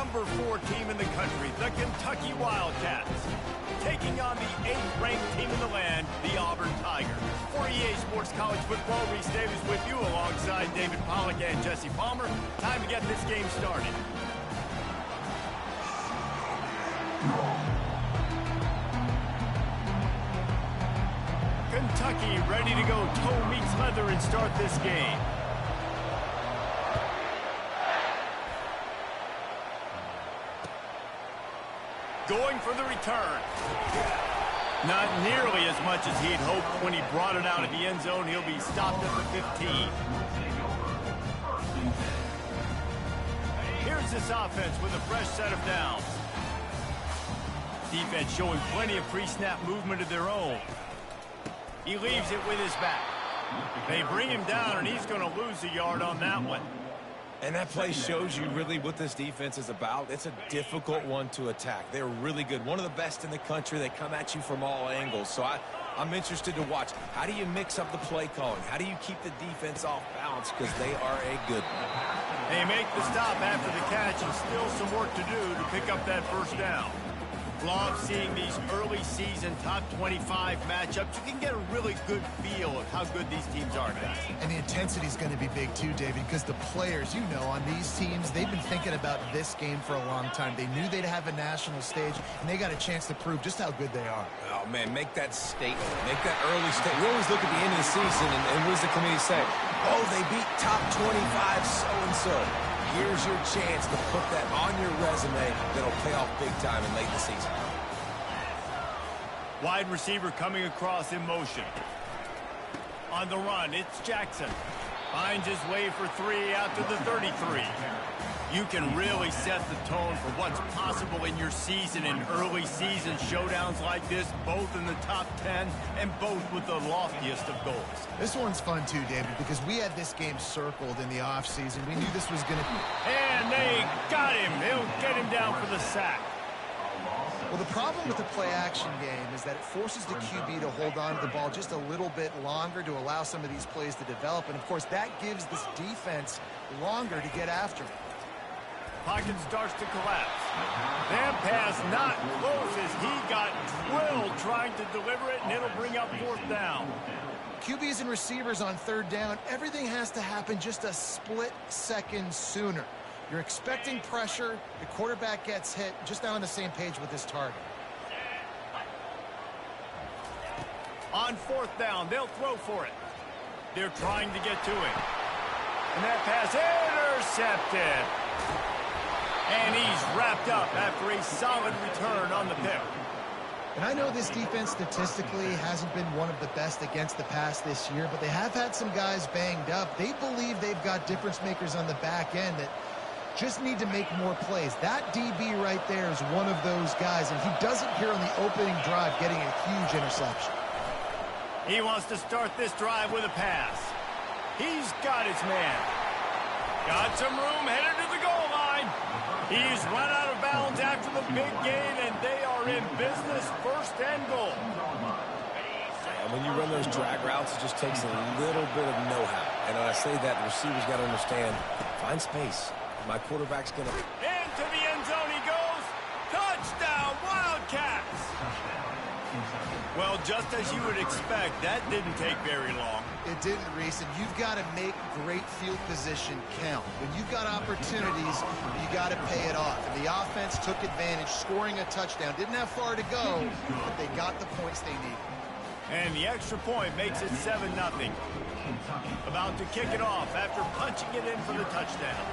number 4 team in the country, the Kentucky Wildcats, taking on the 8th-ranked team in the land, the Auburn Tigers. For EA Sports College Football, Reese Davis with you alongside David Pollack and Jesse Palmer. Time to get this game started. Kentucky ready to go toe meets leather and start this game. Going for the return. Not nearly as much as he'd hoped when he brought it out of the end zone. He'll be stopped at the 15. Here's this offense with a fresh set of downs. Defense showing plenty of pre-snap movement of their own. He leaves it with his back. They bring him down, and he's going to lose a yard on that one. And that play shows you really what this defense is about. It's a difficult one to attack. They're really good. One of the best in the country. They come at you from all angles. So I'm interested to watch. How do you mix up the play calling? How do you keep the defense off balance? Because they are a good one. They make the stop after the catch, and still some work to do to pick up that first down. Love seeing these early season top 25 matchups. You can get a really good feel of how good these teams are, guys. And the intensity is going to be big too, David, because the players, you know, on these teams, they've been thinking about this game for a long time. They knew they'd have a national stage, and they got a chance to prove just how good they are. Oh, man, make that statement. Make that early statement. We always look at the end of the season, and what does the committee say? Oh, they beat top 25 so-and-so. Here's your chance to put that on your resume that'll pay off big time in late in the season. Wide receiver coming across in motion. On the run, it's Jackson. Finds his way for 3 out to the 33. You can really set the tone for what's possible in your season in early season showdowns like this, both in the top 10 and both with the loftiest of goals. This one's fun too, David, because we had this game circled in the offseason. We knew this was going to be... And they got him. They'll get him down for the sack. Well, the problem with the play-action game is that it forces the QB to hold on to the ball just a little bit longer to allow some of these plays to develop. And, of course, that gives this defense longer to get after it. Pocket starts to collapse. That pass not close as he got drilled trying to deliver it, and it'll bring up 4th down. QBs and receivers on 3rd down, everything has to happen just a split second sooner. You're expecting pressure, the quarterback gets hit, just not on the same page with his target. On 4th down, they'll throw for it. They're trying to get to it. And that pass intercepted. And he's wrapped up after a solid return on the pick. And I know this defense statistically hasn't been one of the best against the pass this year, but they have had some guys banged up. They believe they've got difference makers on the back end that just need to make more plays. That DB right there is one of those guys, and he does it here on the opening drive, getting a huge interception. He wants to start this drive with a pass. He's got his man. Got some room, headed to the goal line. He's run out of bounds after the big gain, and they are in business, 1st and goal. And when you run those drag routes, it just takes a little bit of know-how. And when I say that, the receiver's got to understand, find space. My quarterback's going to... Into the end zone he goes. Touchdown, Wildcats! Well, just as you would expect, that didn't take very long. It didn't, Reese, and you've got to make great field position count. When you've got opportunities, you got to pay it off. And the offense took advantage, scoring a touchdown. Didn't have far to go, but they got the points they needed. And the extra point makes it 7-0. About to kick it off after punching it in for the touchdown.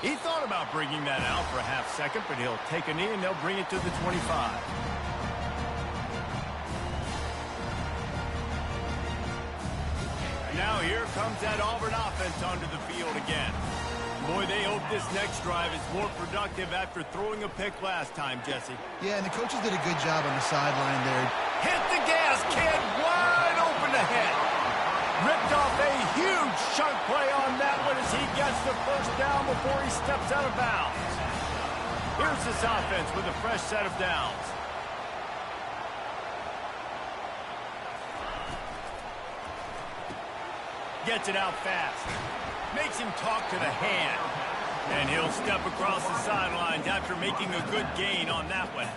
He thought about bringing that out for a half second, but he'll take a knee and they'll bring it to the 25. Now here comes that Auburn offense onto the field again. Boy, they hope this next drive is more productive after throwing a pick last time, Jesse. Yeah, and the coaches did a good job on the sideline there. Hit the gas, kid, wide open ahead. Ripped off a huge chunk play on that one as he gets the first down before he steps out of bounds. Here's this offense with a fresh set of downs. Gets it out fast. Makes him talk to the hand. And he'll step across the sidelines after making a good gain on that one.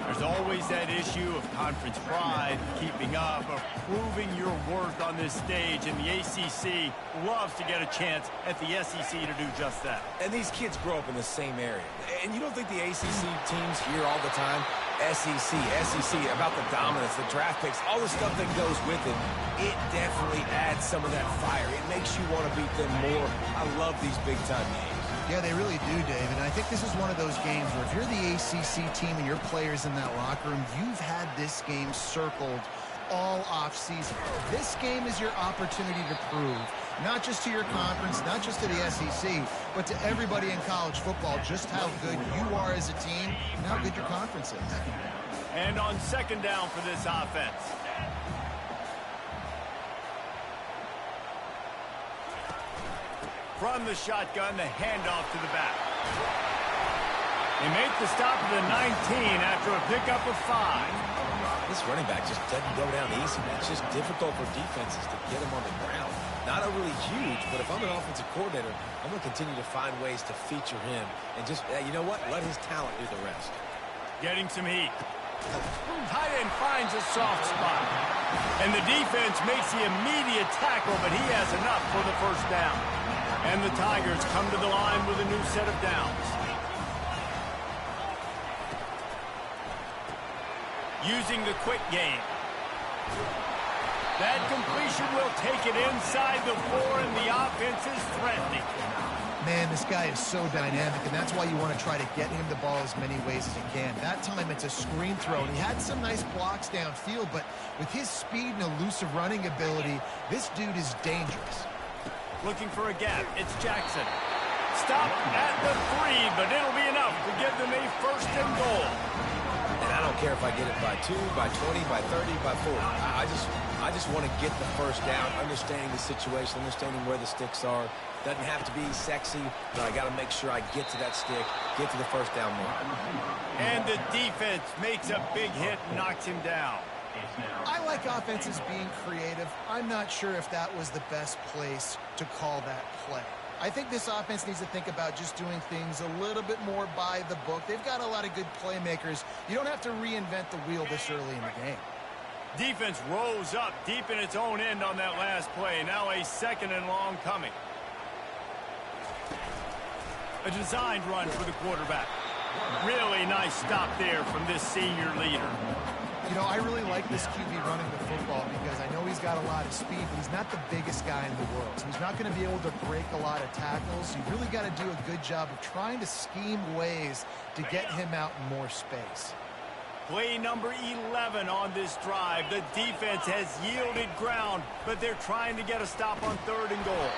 There's always that issue of conference pride, keeping up, of proving your worth on this stage, and the ACC loves to get a chance at the SEC to do just that. And these kids grow up in the same area. And you don't think the ACC teams hear all the time, SEC, about the dominance, the draft picks, all the stuff that goes with it. It definitely adds some of that fire. It makes you want to beat them more. I love these big-time games. Yeah, they really do, David. And I think this is one of those games where if you're the ACC team and your players in that locker room, you've had this game circled all offseason. This game is your opportunity to prove, not just to your conference, not just to the SEC, but to everybody in college football, just how good you are as a team and how good your conference is. And on second down for this offense. From the shotgun, the handoff to the back. They make the stop at the 19 after a pickup of 5. This running back just doesn't go down easy, man. It's just difficult for defenses to get him on the ground. Not overly huge, but if I'm an offensive coordinator, I'm going to continue to find ways to feature him. And just, you know what? Let his talent do the rest. Getting some heat. Tight end finds a soft spot. And the defense makes the immediate tackle, but he has enough for the first down. And the Tigers come to the line with a new set of downs. Using the quick game. That completion will take it inside the 4, and the offense is threatening. Man, this guy is so dynamic, and that's why you want to try to get him the ball as many ways as you can. That time it's a screen throw, and he had some nice blocks downfield, but with his speed and elusive running ability, this dude is dangerous. Looking for a gap. It's Jackson. Stop at the 3, but it'll be enough to give them a first and goal. And I don't care if I get it by 2, by 20, by 30, by 40. I just want to get the first down, understanding the situation, understanding where the sticks are. Doesn't have to be sexy, but I got to make sure I get to that stick, get to the first down mark. And the defense makes a big hit and knocks him down. I like offenses being creative. I'm not sure if that was the best place to call that play. I think this offense needs to think about just doing things a little bit more by the book. They've got a lot of good playmakers. You don't have to reinvent the wheel this early in the game. Defense rose up deep in its own end on that last play. Now a second and long coming. A designed run for the quarterback. Really nice stop there from this senior leader. You know, I really like this QB running the football because I know he's got a lot of speed, but he's not the biggest guy in the world. So he's not going to be able to break a lot of tackles. You really got to do a good job of trying to scheme ways to get him out in more space. Play number 11 on this drive. The defense has yielded ground, but they're trying to get a stop on 3rd and goal.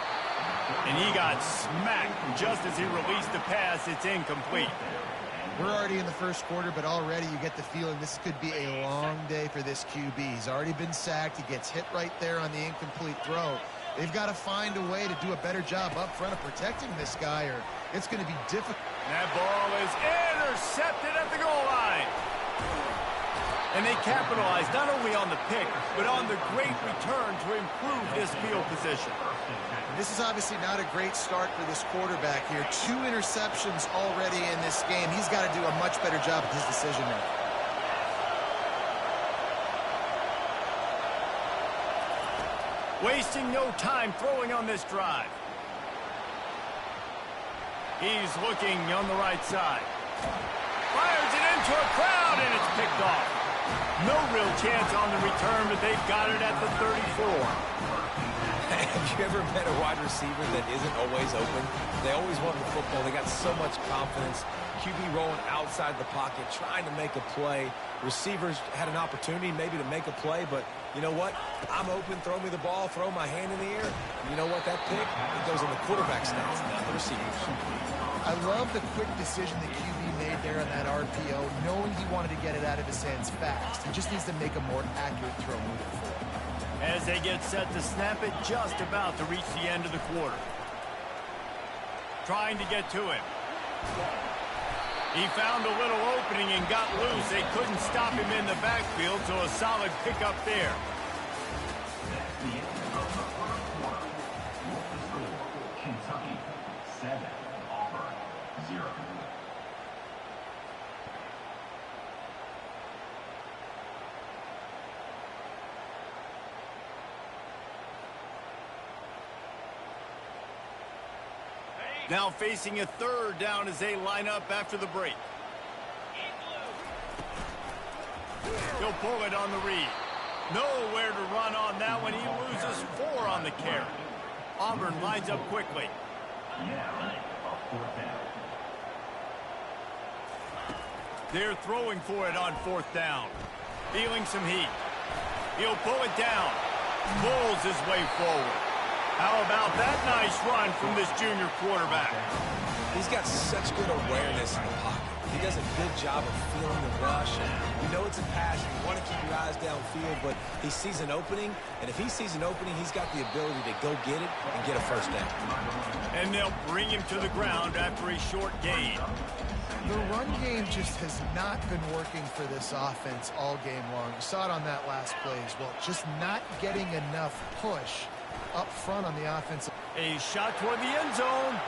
And he got smacked just as he released the pass. It's incomplete. We're already in the first quarter, but already you get the feeling this could be a long day for this QB. He's already been sacked. He gets hit right there on the incomplete throw. They've got to find a way to do a better job up front of protecting this guy, or it's going to be difficult. That ball is intercepted at the goal line. And they capitalized not only on the pick, but on the great return to improve this field position. This is obviously not a great start for this quarterback here. 2 interceptions already in this game. He's got to do a much better job with his decision making. Wasting no time throwing on this drive. He's looking on the right side. Fires it into a crowd, and it's picked off. No real chance on the return, but they've got it at the 34. Have you ever met a wide receiver that isn't always open? They always want the football. They got so much confidence. QB rolling outside the pocket, trying to make a play. Receivers had an opportunity maybe to make a play, but you know what? I'm open, throw me the ball, throw my hand in the air. You know what? That pick, it goes in the quarterback stats, not the receivers. I love the quick decision that QB made there on that RPO, knowing he wanted to get it out of his hands fast. He just needs to make a more accurate throw moving forward. As they get set to snap it, just about to reach the end of the quarter. Trying to get to him. He found a little opening and got loose. They couldn't stop him in the backfield, so a solid pickup there. Now facing a third down as they line up after the break. He'll pull it on the read. Nowhere to run on that one. He loses 4 on the carry. Auburn lines up quickly. They're throwing for it on 4th down. Feeling some heat. He'll pull it down. Pulls his way forward. How about that nice run from this junior quarterback? He's got such good awareness in the pocket. He does a good job of feeling the rush. You know it's a pass. You want to keep your eyes downfield, but he sees an opening, and if he sees an opening, he's got the ability to go get it and get a first down. And they'll bring him to the ground after a short gain. The run game just has not been working for this offense all game long. You saw it on that last play as well. Just not getting enough push up front on the offensive. A shot toward the end zone.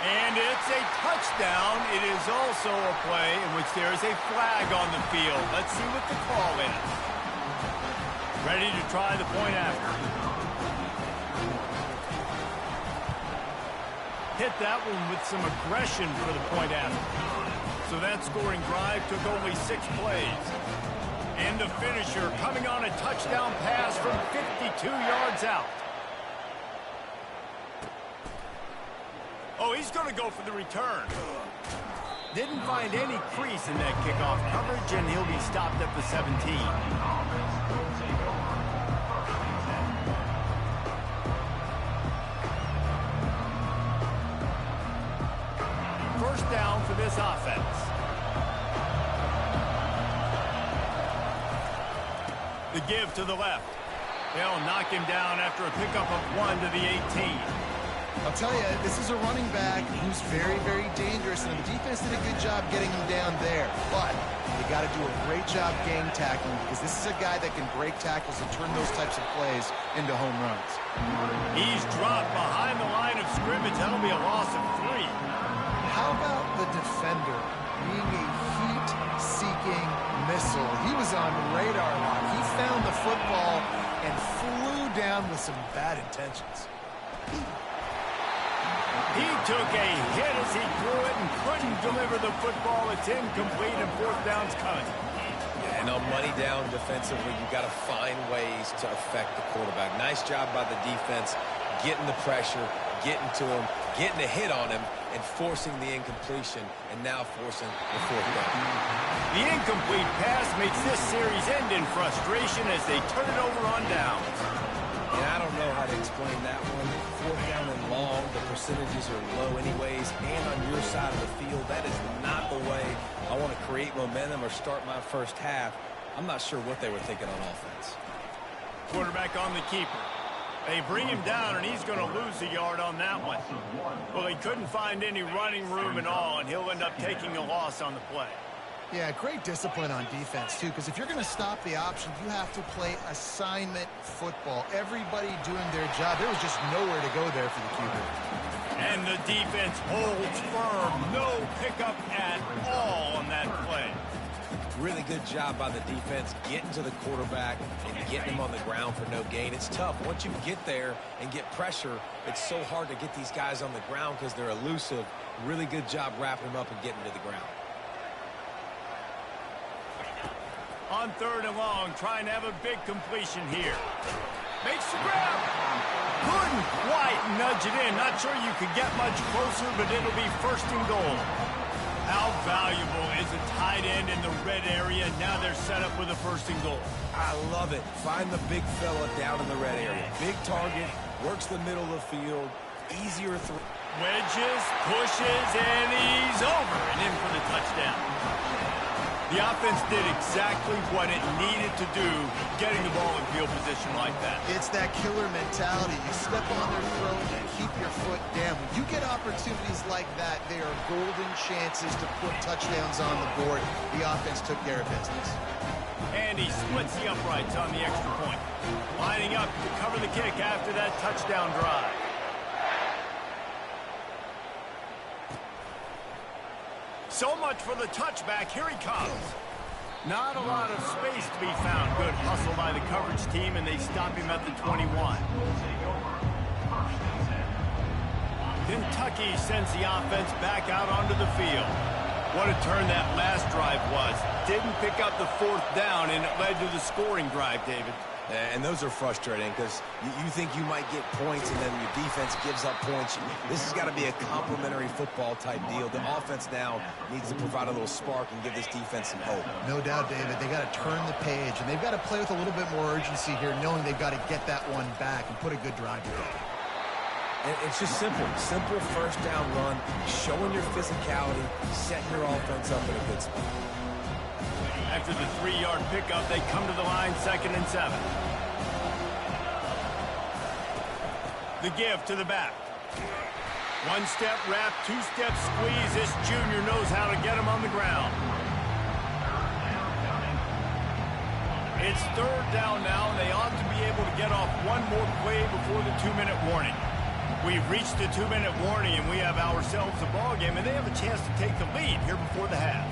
And it's a touchdown. It is also a play in which there is a flag on the field. Let's see what the call is. Ready to try the point after. Hit that one with some aggression for the point after. So that scoring drive took only 6 plays. And the finisher coming on a touchdown pass from 52 yards out. Oh, he's going to go for the return. Didn't find any crease in that kickoff coverage, and he'll be stopped at the 17. First down for this offense. The give to the left. They'll knock him down after a pickup of 1 to the 18. I'll tell you, this is a running back who's very, very dangerous, and the defense did a good job getting him down there. But you got to do a great job gang tackling, because this is a guy that can break tackles and turn those types of plays into home runs. He's dropped behind the line of scrimmage. That'll be a loss of 3. How about the defender being a heat-seeking missile? He was on radar lock. He found the football and flew down with some bad intentions. He took a hit as he threw it and couldn't deliver the football. It's incomplete and 4th down's coming. Yeah, and on money down defensively, you've got to find ways to affect the quarterback. Nice job by the defense, getting the pressure, getting to him, getting a hit on him, and forcing the incompletion, and now forcing the 4th down. The incomplete pass makes this series end in frustration as they turn it over on downs. And I don't know how to explain that one. 4th down and long, the percentages are low anyways, and on your side of the field, that is not the way I want to create momentum or start my first half. I'm not sure what they were thinking on offense. Quarterback on the keeper. They bring him down, and he's going to lose a yard on that one. Well, he couldn't find any running room at all, and he'll end up taking a loss on the play. Yeah, great discipline on defense, too, because if you're going to stop the option, you have to play assignment football. Everybody doing their job. There was just nowhere to go there for the QB. And the defense holds firm. No pickup at all on that play. Really good job by the defense getting to the quarterback and getting him on the ground for no gain. It's tough. Once you get there and get pressure, it's so hard to get these guys on the ground because they're elusive. Really good job wrapping them up and getting to the ground. On 3rd and long, trying to have a big completion here. Makes the grab. Couldn't quite nudge it in. Not sure you could get much closer, but it'll be 1st and goal. How valuable is a tight end in the red area? Now they're set up with a 1st and goal. I love it. Find the big fella down in the red area. Big target, works the middle of the field, easier throw. Wedges, pushes, and he's over and in for the touchdown. The offense did exactly what it needed to do, getting the ball in field position like that. It's that killer mentality. You step on their throat and keep your foot down. When you get opportunities like that, they are golden chances to put touchdowns on the board. The offense took care of business. And he splits the uprights on the extra point. Lining up to cover the kick after that touchdown drive. So much for the touchback. Here he comes. Not a lot of space to be found. Good hustle by the coverage team, and they stop him at the 21. Kentucky sends the offense back out onto the field. What a turn that last drive was. Didn't pick up the 4th down, and it led to the scoring drive, David. And those are frustrating because you think you might get points and then your defense gives up points. This has got to be a complementary football type deal. The offense now needs to provide a little spark and give this defense some hope. No doubt, David. They got to turn the page, and they've got to play with a little bit more urgency here, knowing they've got to get that one back and put a good drive together. And it's just simple. Simple first down run, showing your physicality, setting your offense up in a good spot. After the 3-yard pickup, they come to the line 2nd and 7. The give to the back. 1-step wrap, 2-step squeeze. This junior knows how to get him on the ground. It's 3rd down now, and they ought to be able to get off one more play before the 2-minute warning. We've reached the 2-minute warning, and we have ourselves a ball game, and they have a chance to take the lead here before the half.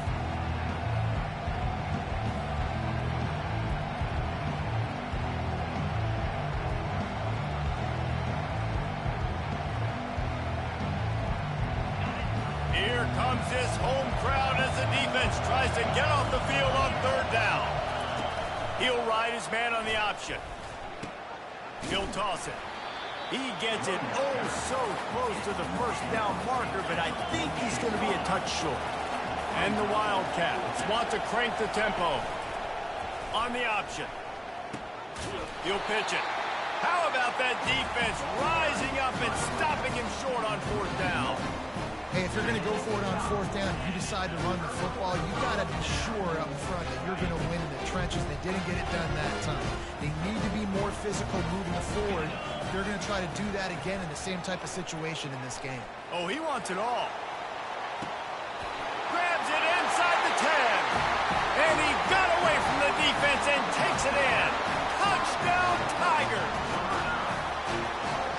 Here comes this home crowd as the defense tries to get off the field on 3rd down. He'll ride his man on the option. He'll toss it. He gets it so close to the 1st down marker, but I think he's going to be a touch short. And the Wildcats want to crank the tempo. On the option. He'll pitch it. How about that defense rising up and stopping him short on 4th down? Hey, if you're going to go for it on 4th down, if you decide to run the football, you got to be sure up front that you're going to win in the trenches. They didn't get it done that time. They need to be more physical moving forward. They're going to try to do that again in the same type of situation in this game. Oh, he wants it all. Grabs it inside the 10. And he got away from the defense and takes it in. Touchdown, Tigers.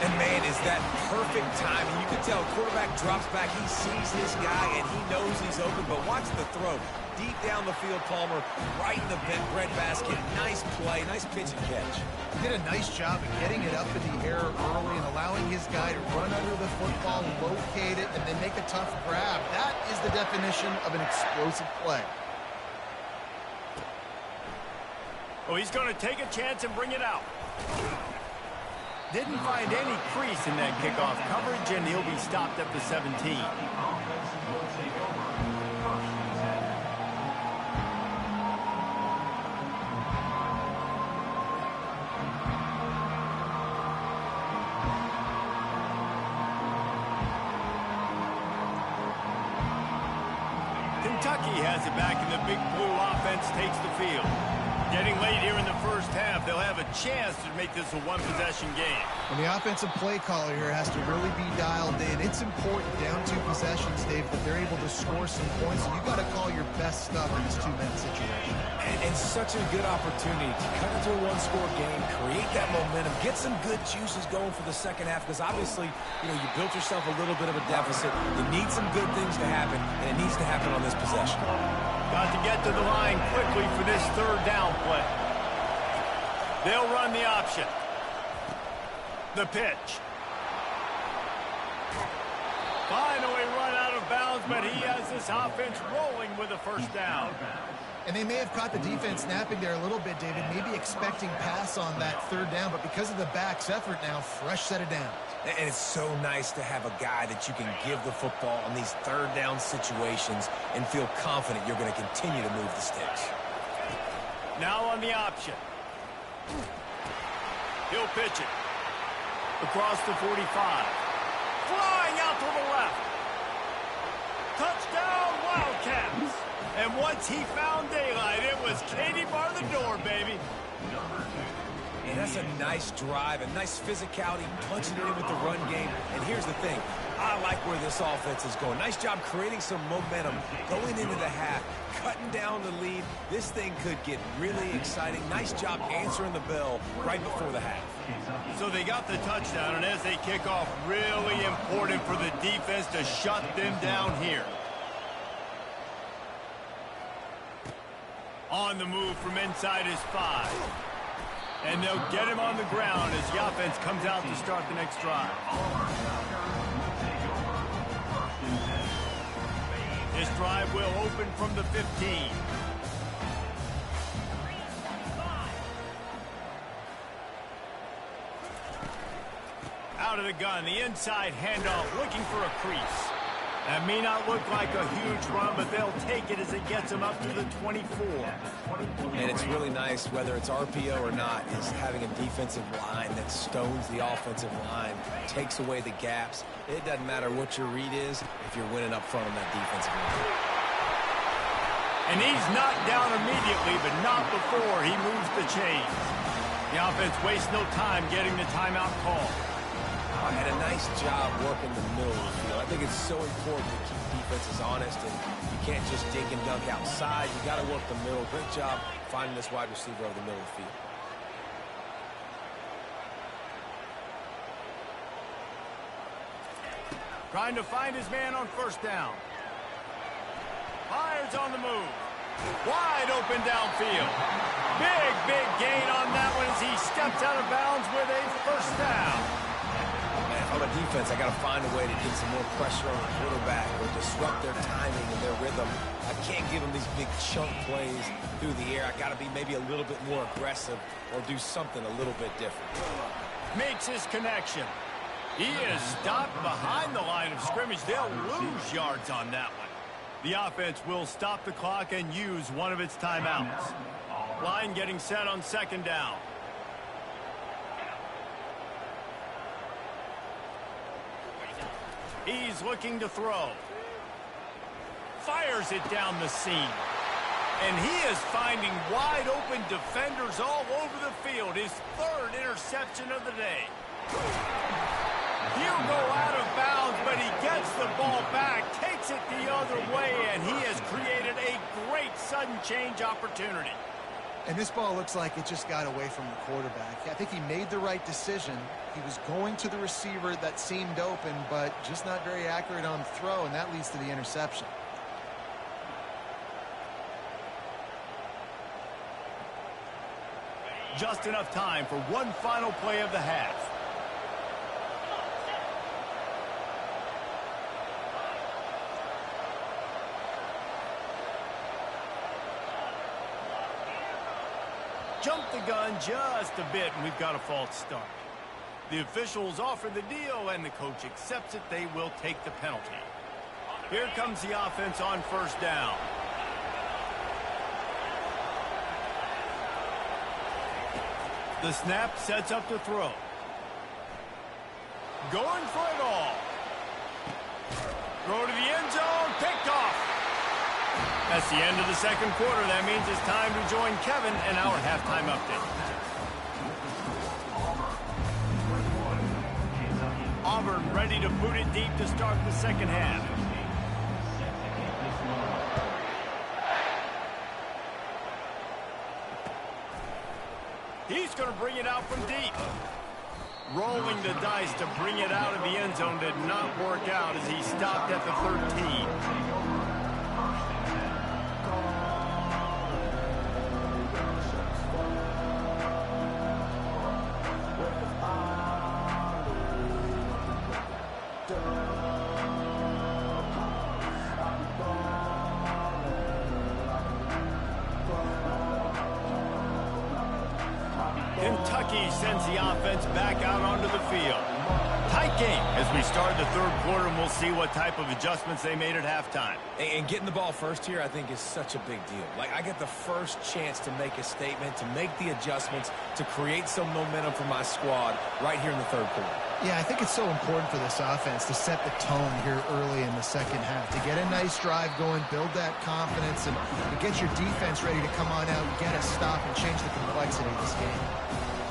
And, man, is that perfect timing. You can tell quarterback drops back. He sees his guy, and he knows he's open. But watch the throw. Deep down the field, Palmer, right in the breadbasket. Nice play, nice pitch and catch. He did a nice job of getting it up in the air early and allowing his guy to run under the football, locate it, and then make a tough grab. That is the definition of an explosive play. Oh, he's going to take a chance and bring it out. Didn't find any crease in that kickoff coverage, and he'll be stopped at the 17. Kentucky has it back, and the Big Blue offense takes the field. Getting late here in the 1st half, they'll have a chance to make this a one-possession game. And the offensive play caller here has to really be dialed in. It's important down 2 possessions, Dave, that they're able to score some points. So you got to call your best stuff in this 2-minute situation. And such a good opportunity to cut into a 1-score game, create that momentum, get some good juices going for the 2nd half, because obviously, you built yourself a little bit of a deficit. You need some good things to happen, and it needs to happen on this possession. Got to get to the line quickly for this 3rd down play. They'll run the option. The pitch. Finally run out of bounds, but he has this offense rolling with a 1st down. And they may have caught the defense napping there a little bit, David, maybe expecting pass on that 3rd down, but because of the back's effort now, fresh set of downs. And it's so nice to have a guy that you can give the football on these 3rd down situations and feel confident you're going to continue to move the sticks. Now on the option. He'll pitch it. Across the 45. Flying out to the left. Touchdown, Wildcats. And once he found daylight, it was Katie bar the door, baby. And that's a nice drive, a nice physicality, punching it in with the run game. And here's the thing. I like where this offense is going. Nice job creating some momentum going into the half, cutting down the lead. This thing could get really exciting. Nice job answering the bell right before the half. So they got the touchdown, and as they kick off, really important for the defense to shut them down here. On the move from inside his 5. And they'll get him on the ground as the offense comes out to start the next drive. This drive will open from the 15. Out of the gun, the inside handoff, looking for a crease. That may not look like a huge run, but they'll take it as it gets them up to the 24. And it's really nice, whether it's RPO or not, is having a defensive line that stones the offensive line, takes away the gaps. It doesn't matter what your read is if you're winning up front on that defensive line. And he's knocked down immediately, but not before he moves the chains. The offense wastes no time getting the timeout call. And a nice job working the middle of the field. I think it's so important to keep defenses honest, and you can't just dink and dunk outside. You got to work the middle. Great job finding this wide receiver over the middle of the field. Trying to find his man on first down. Fires on the move. Wide open downfield. Big gain on that one as he steps out of bounds with a first down. On a defense, I got to find a way to get some more pressure on the quarterback or disrupt their timing and their rhythm. I can't give them these big chunk plays through the air. I got to be maybe a little bit more aggressive or do something a little bit different. Makes his connection. He is stopped behind the line of scrimmage. They'll lose yards on that one. The offense will stop the clock and use one of its timeouts. Line getting set on second down. He's looking to throw. Fires it down the seam. And he is finding wide open defenders all over the field. His third interception of the day. He'll go out of bounds, but he gets the ball back, takes it the other way, and he has created a great sudden change opportunity. And this ball looks like it just got away from the quarterback. I think he made the right decision. He was going to the receiver that seemed open, but just not very accurate on the throw, and that leads to the interception. Just enough time for one final play of the half. Jump the gun just a bit, and we've got a false start. The officials offer the deal, and the coach accepts it. They will take the penalty. Here comes the offense on first down. The snap sets up to throw. Going for it all. Throw to the end zone, picked off. That's the end of the second quarter. That means it's time to join Kevin in our halftime update. Auburn ready to boot it deep to start the second half. He's going to bring it out from deep. Rolling the dice to bring it out of the end zone did not work out as he stopped at the 13. Kentucky sends the offense back out onto the field. Tight game as we start the third quarter, and we'll see what type of adjustments they made at halftime. And getting the ball first here, I think, is such a big deal. Like, I get the first chance to make a statement, to make the adjustments, to create some momentum for my squad right here in the third quarter. Yeah, I think it's so important for this offense to set the tone here early in the second half, to get a nice drive going, build that confidence, and get your defense ready to come on out and get a stop and change the complexity of this game.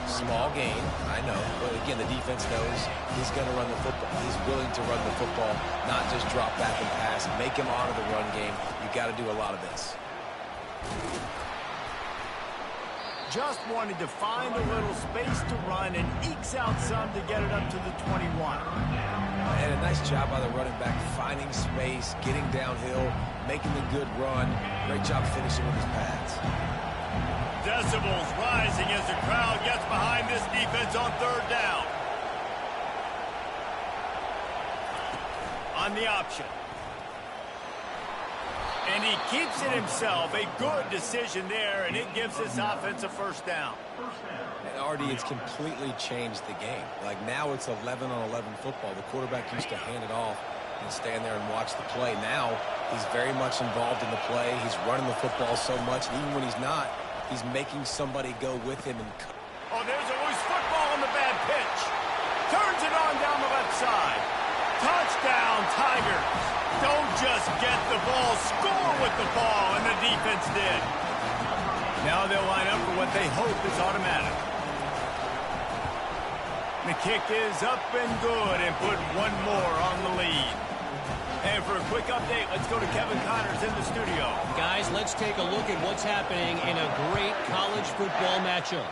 Small gain, I know, but again, the defense knows he's going to run the football. He's willing to run the football, not just drop back and pass, make him honor the run game. You got to do a lot of this. Just wanted to find a little space to run and ekes out some to get it up to the 21. And a nice job by the running back, finding space, getting downhill, making the good run. Great job finishing with his pads. Decibels rising as the crowd gets behind this defense on third down. On the option. And he keeps it himself. A good decision there, and it gives this offense a first down. And Artie, it's completely changed the game. Like now it's 11-on-11 football. The quarterback used to hand it off and stand there and watch the play. Now he's very much involved in the play. He's running the football so much. And even when he's not, he's making somebody go with him. Oh, there's a loose football on the bad pitch. Turns it on down the left side. Touchdown, Tigers. Don't just get the ball, score with the ball, and the defense did. Now they'll line up for what they hope is automatic. The kick is up and good and put one more on the lead. And for a quick update, let's go to Kevin Connors in the studio. Guys, let's take a look at what's happening in a great college football matchup.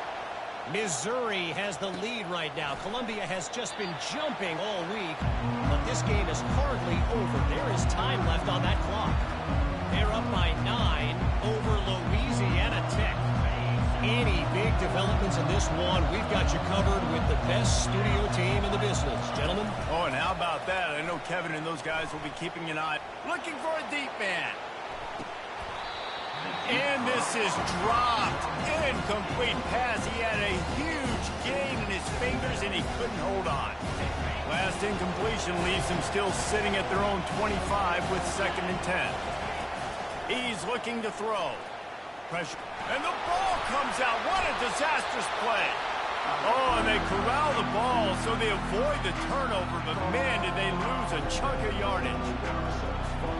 Missouri has the lead right now. Columbia has just been jumping all week, but this game is hardly over. There is time left on that clock. They're up by 9 over Louisiana Tech. Any big developments in this one, we've got you covered with the best studio team in the business. Gentlemen? Oh, and how about that? I know Kevin and those guys will be keeping an eye, looking for a deep man. And this is dropped. Incomplete pass. He had a huge gain in his fingers, and he couldn't hold on. Last incompletion leaves him still sitting at their own 25 with 2nd and 10. He's looking to throw. Pressure. And the ball comes out. What a disastrous play. Oh, and they corral the ball, so they avoid the turnover. But, man, did they lose a chunk of yardage.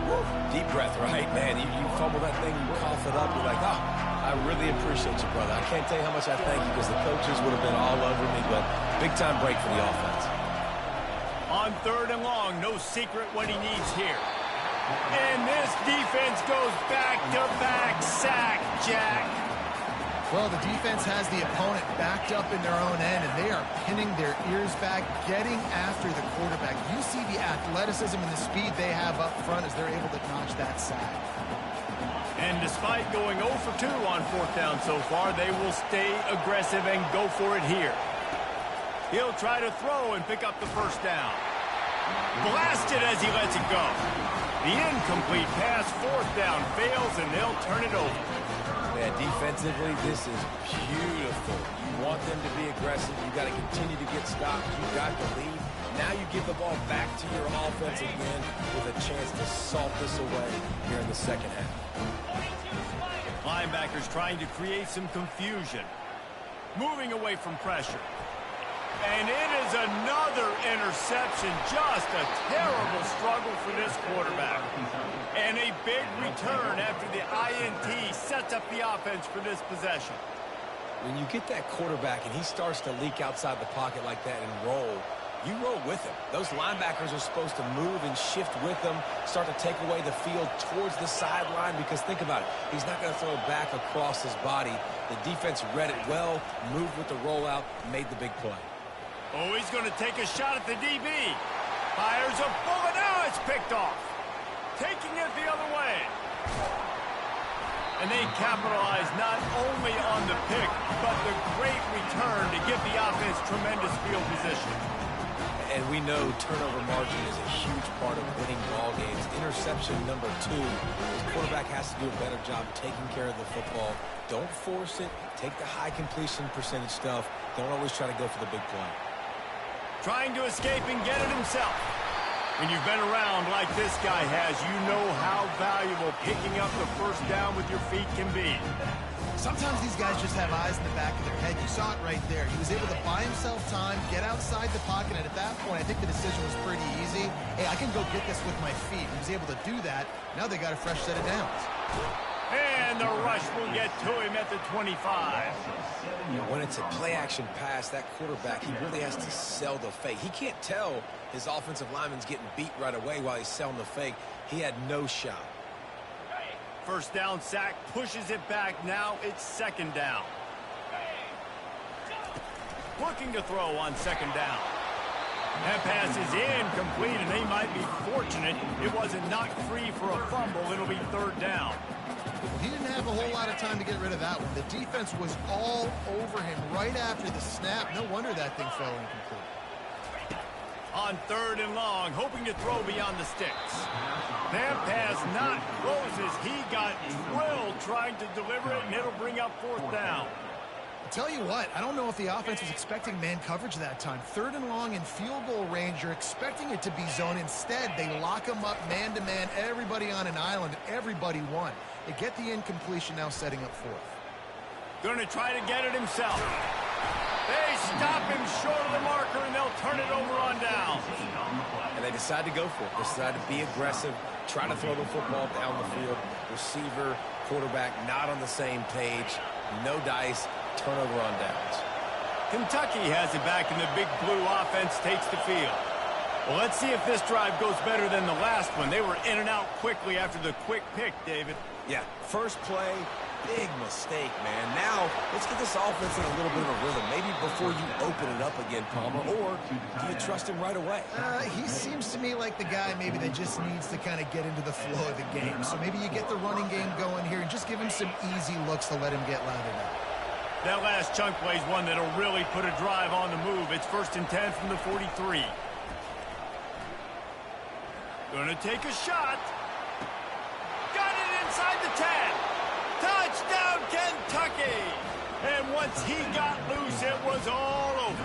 Woo. Deep breath, right? Man, you fumble that thing, you cough it up, you're like, oh, I really appreciate you, brother. I can't tell you how much I thank you because the coaches would have been all over me, but big-time break for the offense. On 3rd and long, no secret what he needs here. And this defense goes back-to-back sack, Jack. Well, the defense has the opponent backed up in their own end, and they are pinning their ears back, getting after the quarterback. You see the athleticism and the speed they have up front as they're able to notch that sack. And despite going 0 for 2 on 4th down so far, they will stay aggressive and go for it here. He'll try to throw and pick up the first down. Blasted as he lets it go. The incomplete pass, 4th down, fails, and they'll turn it over. Yeah, defensively, this is beautiful. You want them to be aggressive. You got to continue to get stops. You got the lead. Now you give the ball back to your offense again with a chance to salt this away here in the 2nd half. Linebackers trying to create some confusion. Moving away from pressure. And it is another interception. Just a terrible struggle for this quarterback. And a big return after the INT sets up the offense for this possession. When you get that quarterback and he starts to leak outside the pocket like that and roll, you roll with him. Those linebackers are supposed to move and shift with him, start to take away the field towards the sideline because think about it. He's not going to throw it back across his body. The defense read it well, moved with the rollout, made the big play. Oh, he's going to take a shot at the DB. Fires a bullet. Now it's picked off. Taking it the other way. And they capitalize not only on the pick, but the great return to give the offense tremendous field position. And we know turnover margin is a huge part of winning ball games. Interception number 2. The quarterback has to do a better job taking care of the football. Don't force it. Take the high completion percentage stuff. Don't always try to go for the big play. Trying to escape and get it himself. When you've been around like this guy has, you know how valuable picking up the first down with your feet can be. Sometimes these guys just have eyes in the back of their head. You saw it right there. He was able to buy himself time, get outside the pocket, and at that point, I think the decision was pretty easy. Hey, I can go get this with my feet. He was able to do that. Now they got a fresh set of downs. And the rush will get to him at the 25. When it's a play-action pass, that quarterback, he really has to sell the fake. He can't tell his offensive lineman's getting beat right away while he's selling the fake. He had no shot. First down sack, pushes it back. Now it's 2nd down. Looking to throw on 2nd down. That pass is incomplete, and they might be fortunate it wasn't knocked free for a fumble. It'll be 3rd down. He didn't have a whole lot of time to get rid of that one. The defense was all over him right after the snap. No wonder that thing fell incomplete. On 3rd and long, hoping to throw beyond the sticks. That pass not closes. He got drilled trying to deliver it, and it'll bring up fourth down. Tell you what, I don't know if the offense was expecting man coverage that time. 3rd and long in field goal range, you're expecting it to be zone. Instead, they lock them up man-to-man, everybody on an island, everybody won. They get the incompletion, now setting up fourth. Going to try to get it himself. They stop him short of the marker, and they'll turn it over on down. And they decide to go for it. They decide to be aggressive, try to throw the football down the field. Receiver, quarterback, not on the same page. No dice. Turnover on downs. Kentucky has it back, and the Big Blue offense takes the field. Well, let's see if this drive goes better than the last one. They were in and out quickly after the quick pick, David. Yeah, first play, big mistake, man. Now, let's get this offense in a little bit of a rhythm. Maybe before you open it up again, Palmer, or do you trust him right away? He seems to me like the guy maybe that just needs to kind of get into the flow of the game. So maybe you get the running game going here and just give him some easy looks to let him get lathered up. That last chunk play is one that'll really put a drive on the move. It's 1st and 10 from the 43. Gonna take a shot. Got it inside the 10. Touchdown, Kentucky! And once he got loose, it was all over.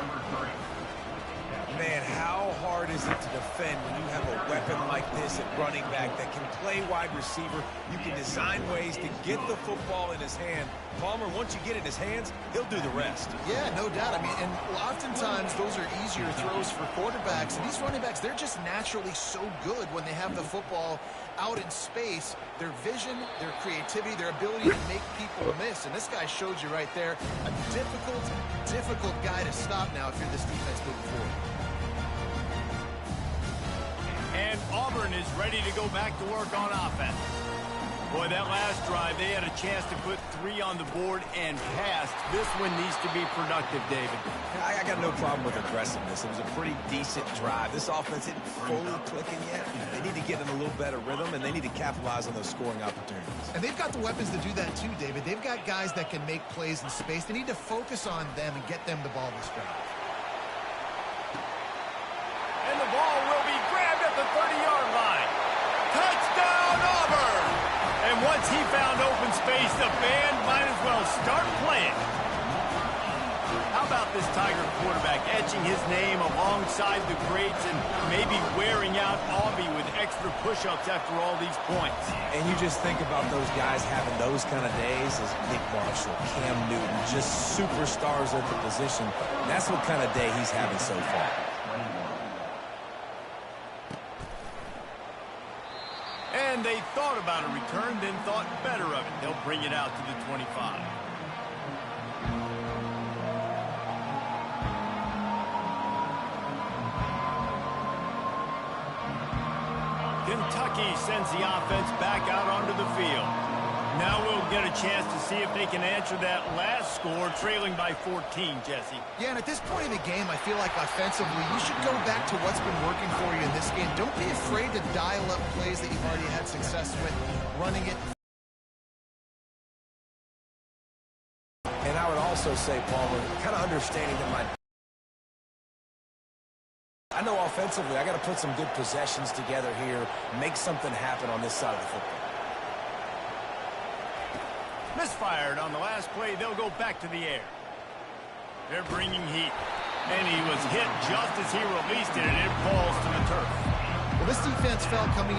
Man, how hard is it to defend when you have a weapon like this at running back that can play wide receiver? You can design ways to get the football in his hand. Palmer, once you get it in his hands, he'll do the rest. Yeah, no doubt. I mean, and oftentimes those are easier throws for quarterbacks. And these running backs, they're just naturally so good when they have the football out in space. Their vision, their creativity, their ability to make people miss. And this guy showed you right there a difficult guy to stop now if you're this defense moving forward. And Auburn is ready to go back to work on offense. Boy, that last drive, they had a chance to put 3 on the board and passed. This one needs to be productive, David. I got no problem with aggressiveness. It was a pretty decent drive. This offense isn't fully clicking yet. They need to get in a little better rhythm, and they need to capitalize on those scoring opportunities. And they've got the weapons to do that too, David. They've got guys that can make plays in space. They need to focus on them and get them the ball this drive. And the ball will be grabbed at the 30-yard line. Touchdown, Auburn! And once he found open space, the band might as well start playing. How about this Tiger quarterback etching his name alongside the greats and maybe wearing out Aubie with extra push-ups after all these points? And you just think about those guys having those kind of days as Nick Marshall, Cam Newton, just superstars at the position. That's what kind of day he's having so far. And they thought about a return, then thought better of it. They'll bring it out to the 25. Kentucky sends the offense back out onto the field. Now we'll get a chance to see if they can answer that last score, trailing by 14, Jesse. Yeah, and at this point in the game, I feel like offensively, you should go back to what's been working for you in this game. Don't be afraid to dial up plays that you've already had success with, running it. And I would also say, Palmer, kind of understanding that I know offensively, I got to put some good possessions together here, make something happen on this side of the football. Misfired on the last play. They'll go back to the air. They're bringing heat. And he was hit just as he released it, and it falls to the turf. Well, this defense felt coming in.